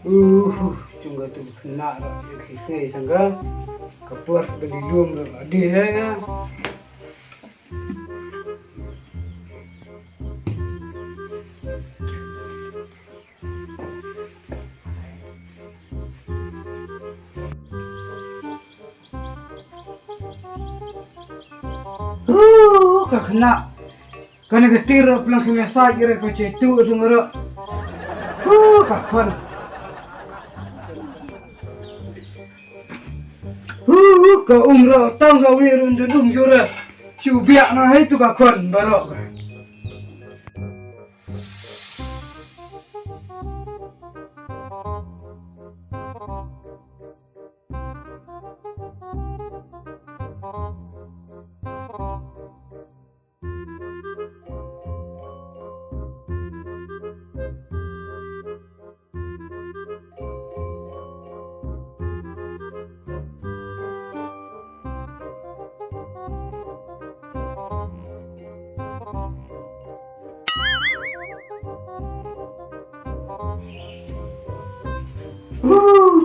Cuma tu kena lah. Kisah sangka kapuas belilum lah. Adi ya. Kak kena. Kena ketir pulang ke mesaj kira kau cetu sungguh. Kak kon. Kau umrah tangga wirun dedung jura. Cubiak na itu kak kon barok.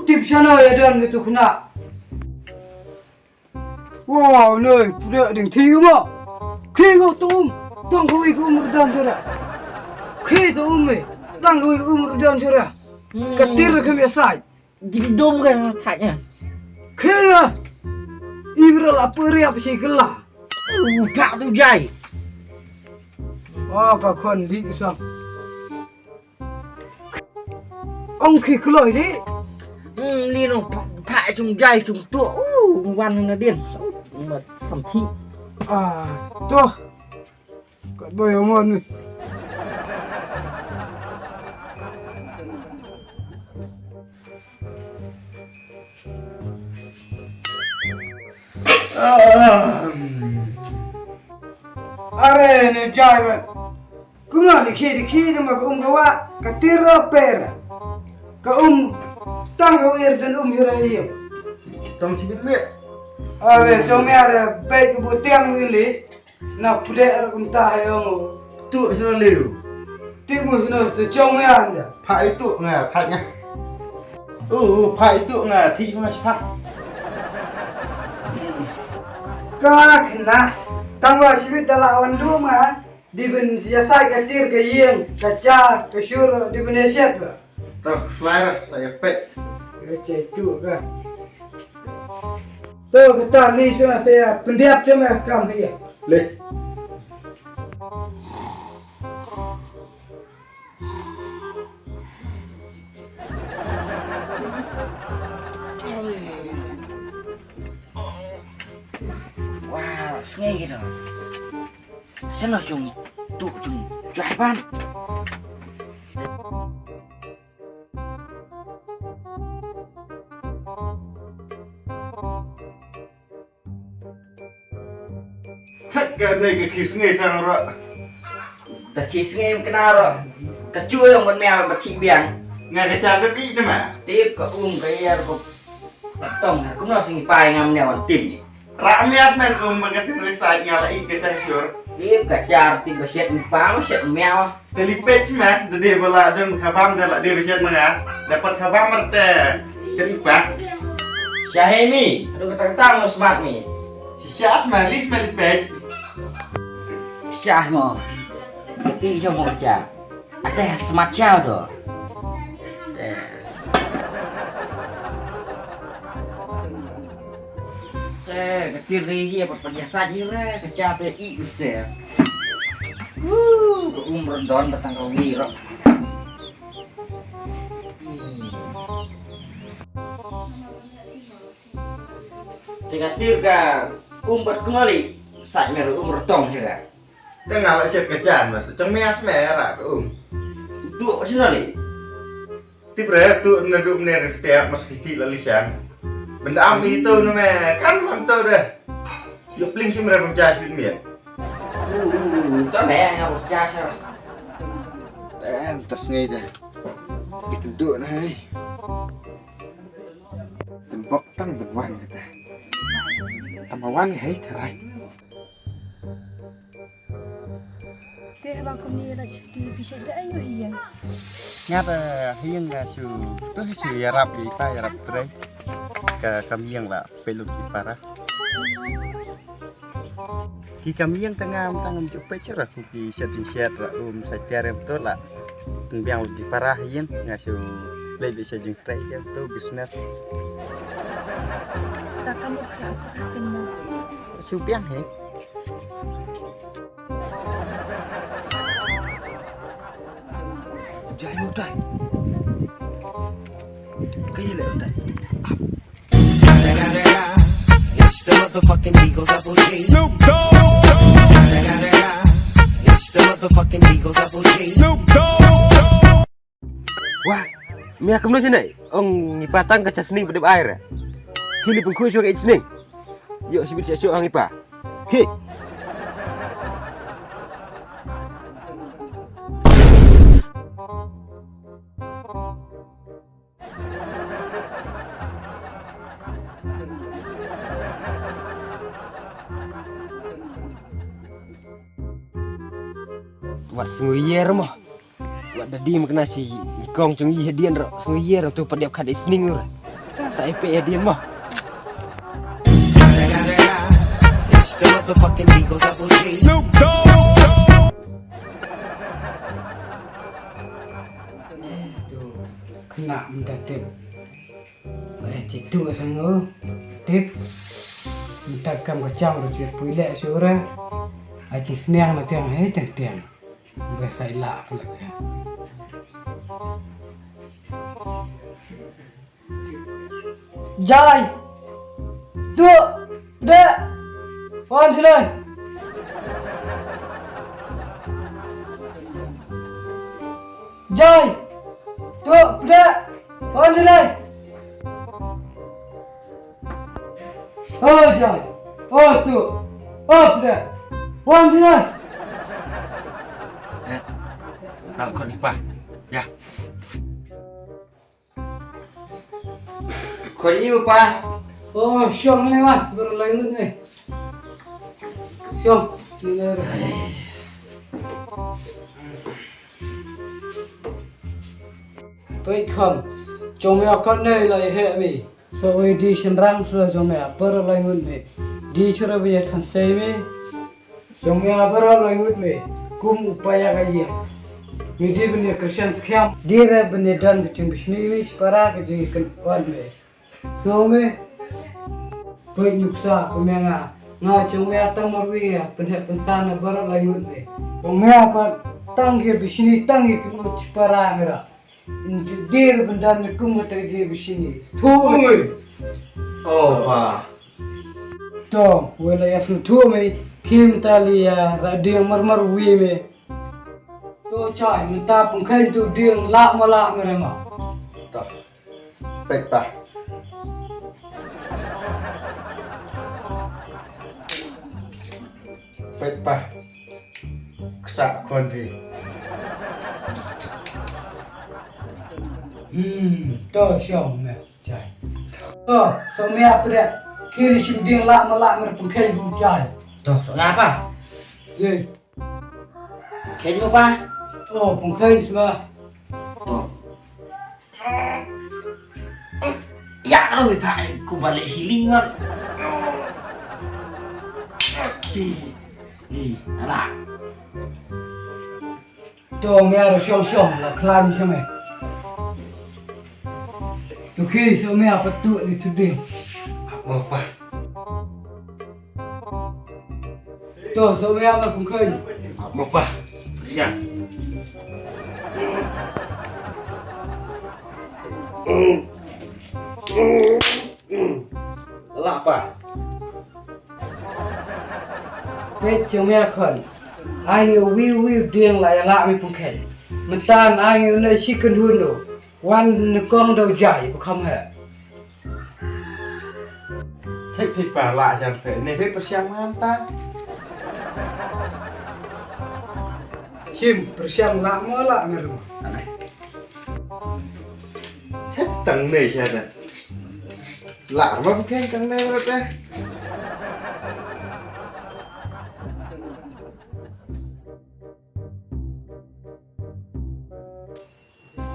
Tip sana ya dan itu kena. Wow, nơi pudak ding thiu ma. Khi go tum, tang go ik umur dan jora. Khi to umme, tang go ik umur dan jora. Ketir ke mesaj. Jadi dom kan taknya. Khi ya. Ibra lapar ya pasi gelah. Pak tu jai. Kak kon li sang. Ông khi khơi đi. Li nó pak chung jai chung tua. Văn nó điên. Mà sầm thị. Tuh. Kau boy omon ni. Are ni jai. Kunga di khi nama kawa katira per. Tang kawir dan jura iyo. Tong sibit miet. Are jome are baik butiang wili. Na pude are kunta hayong. Tu sana liu. Timu sino tu jome anda. Pak itu nggak paknya. Pak itu nggak thi cuma sepak. Kak na tangwa sibit dalawan luma. Dibin siasai katir ke yeng, kaca, kesur di Indonesia tu. Tak flyer saya pek. Itu kan. Tuh kita lihat saya pendiap cuma kamu ya. Le. Wow, sengai gitu. Sana chung tu chung jai ban. Chắc cái này cái khí nghe sang rồi. Ta kis ngai kena ro. Kecuali yang mel beti biang. Nggak kecil lagi tu mah. Tip ko kaya ko. Tong aku nak singi pai ngam newan tim ni. Rakyat men mengerti tulisan ngalain ke sensor. Tip kacar tim beset pam set mel. Telipet mah, jadi bola dan kabam dah dia bisa mana. Dapat kabam merte. Seripak. Syahimi, tu kata smart ni. Si sias malis melipet. Syah mo. Ti cho mo cha. Ada smart chao do. Ketir lagi apa biasa je lah. Kecap i ustaz. Rendon datang ke wiro. Ketir ka umbat kembali. Sat meru tong hera. Tengah lah siap kecan mas. Cemas merah Dua macam mana ni? Tiba tu naduk ner setiap mas kisti lalisan. Benda ambil itu nama kan mantau dah. Yo pling cuma berapa jas bit mian. Tak banyak yang bercas. Tas ngay dah. Dikenduk nai. Tembok tang benwan kata. Tamawan hai terai. Te abang kau ni nak cuti bisa dah ayo iya. Ngat hiang su tu su yarap ipa yarap trai ka kamiang la pelut ipara ki kamiang tangam cupai cerah ki set ra sa tiare betul la tengbiang ipara hiang ngasu lai bisa jing trai tu bisnes Tak kamu kerasa kena. su piang he Jai udah. Kayak le udah. It's the motherfucking Eagle Double G. Snoop Dogg. It's the motherfucking Eagle Double G. Snoop Dogg. Wah, mia kemana sini? Ong ngipatang kaca sening pada air. Kini pengkuis sebagai sening. Yuk sibuk siap orang ipa. Ki. Wat senguyer mah. Wat dadi makna si kong chung yi hadian ro senguyer tu padiap kad isning ro. Sa EP hadian mah. It's the motherfucking Eagle Double G. Snoop Dogg. Kena minta tip. Citu sangu tip. Minta kam kacang ro cuit puilek seorang. Aci senang nak tiang tiang. Biasa ilak pula kan. Jai. Tu. Dah. On sini. Jai. Tu. Dah. On sini. Oh Jai. Oh tu. Oh dah. On sini. Tak kau ipa. Ya. Kau ni apa? Oh, syom ni wan, baru lain ni. Syom, ni lah. Tôi không, chúng mẹ con này lại hệ mi. So we đi sân răng rồi chúng mẹ baru lain mi. Đi cho ra bây giờ thằng say mi. Chúng mẹ baru lain mi. Kum upaya kaya. Midi punya Christian scam. Dia punya dan macam bisni mi separa kerja ikan wan mi. So mi. Baik nyuksa kumenya nga chungya tamorwi penhe pensana baru lain mi. Kumenya apa tanggi bisni tanggi kenu separa mera. Inju dir benda ni kumut kerja bisni. Tuh. oh pa Tuh, wala yasnu tuh mi. Kim talia radio marmar wi mi. Tuh cai minta pengkai tu dia lak malak merema. tak baik pa baik pa kesak kon pi Tuh syom mi cai. Tuh, semua apa dia? Kiri sim dia lak malak mer pengkai tu cai. Tuh, soalnya apa? Ye. Kayaknya apa? Oh, pengkai semua. Tuh. Ya, kalau ipa aku balik silingan. Ni, alah. Tuh, mi ada syom lah klan semua. Tuh kiri semua apa tu itu dia. Oh pa. Tuh, semua apa pengkai. Mau pa. Siap. Lah pa. Biết chúng mẹ khẩn ai yêu view điên lại lạ với phong khẩn mình tan ai yêu nơi chỉ cần hơn đồ quan con đầu dài không hề thích thì pa lạ chẳng phải này phải persiang mam ta chim persiang lạ mơ lạ mẹ rồi thích tầng này chả nè lạ mà cái tầng này rồi ta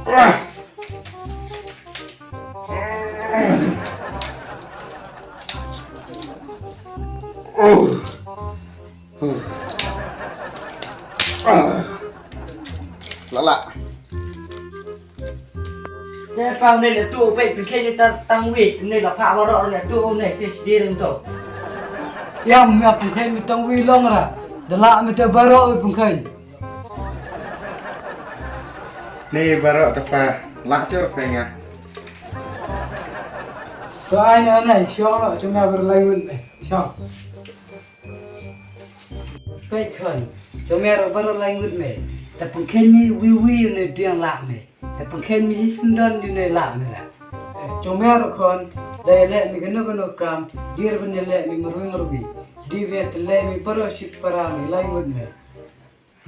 Lala. Thế vào này là tụ vậy bên kia ta tăng vị này là phá vào đó là tụ này sẽ đi đến tổ. Yang mẹ pengkhen mi tong wi long ra. Dala mi te baro mi pengkhen. Nih baru tepa langsir pengen. To ai nữa này, xong rồi chúng ta berlanjut này, xong. Baik kan, chúng ta berlanjut này.แต่pengkhen mi wi này điang lạ này.แต่pengkhen mi sundanอยู่ในลานี่แหละจงแม่ละคนได้แลมีกันนกกามดีรบันแลมีมรุยดีเวทแลมีปรชิปรามีไลงุดเม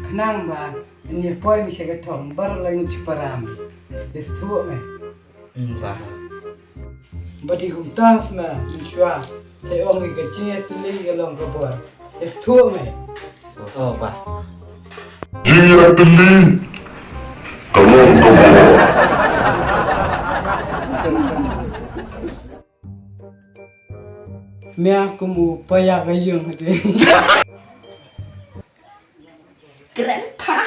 ขนามบาอันนี้ปอยมีเสกทองบารไลงุดชิปรามีเดสทัวเม Pak. บัดนี้หุมตังสมาอินชัวใส่องค์กับจีเอตุลีกับลองกบัวเดสทัวเม Oh, Pak. Mẹ aku mau payah gayung hati. Keren, Pak.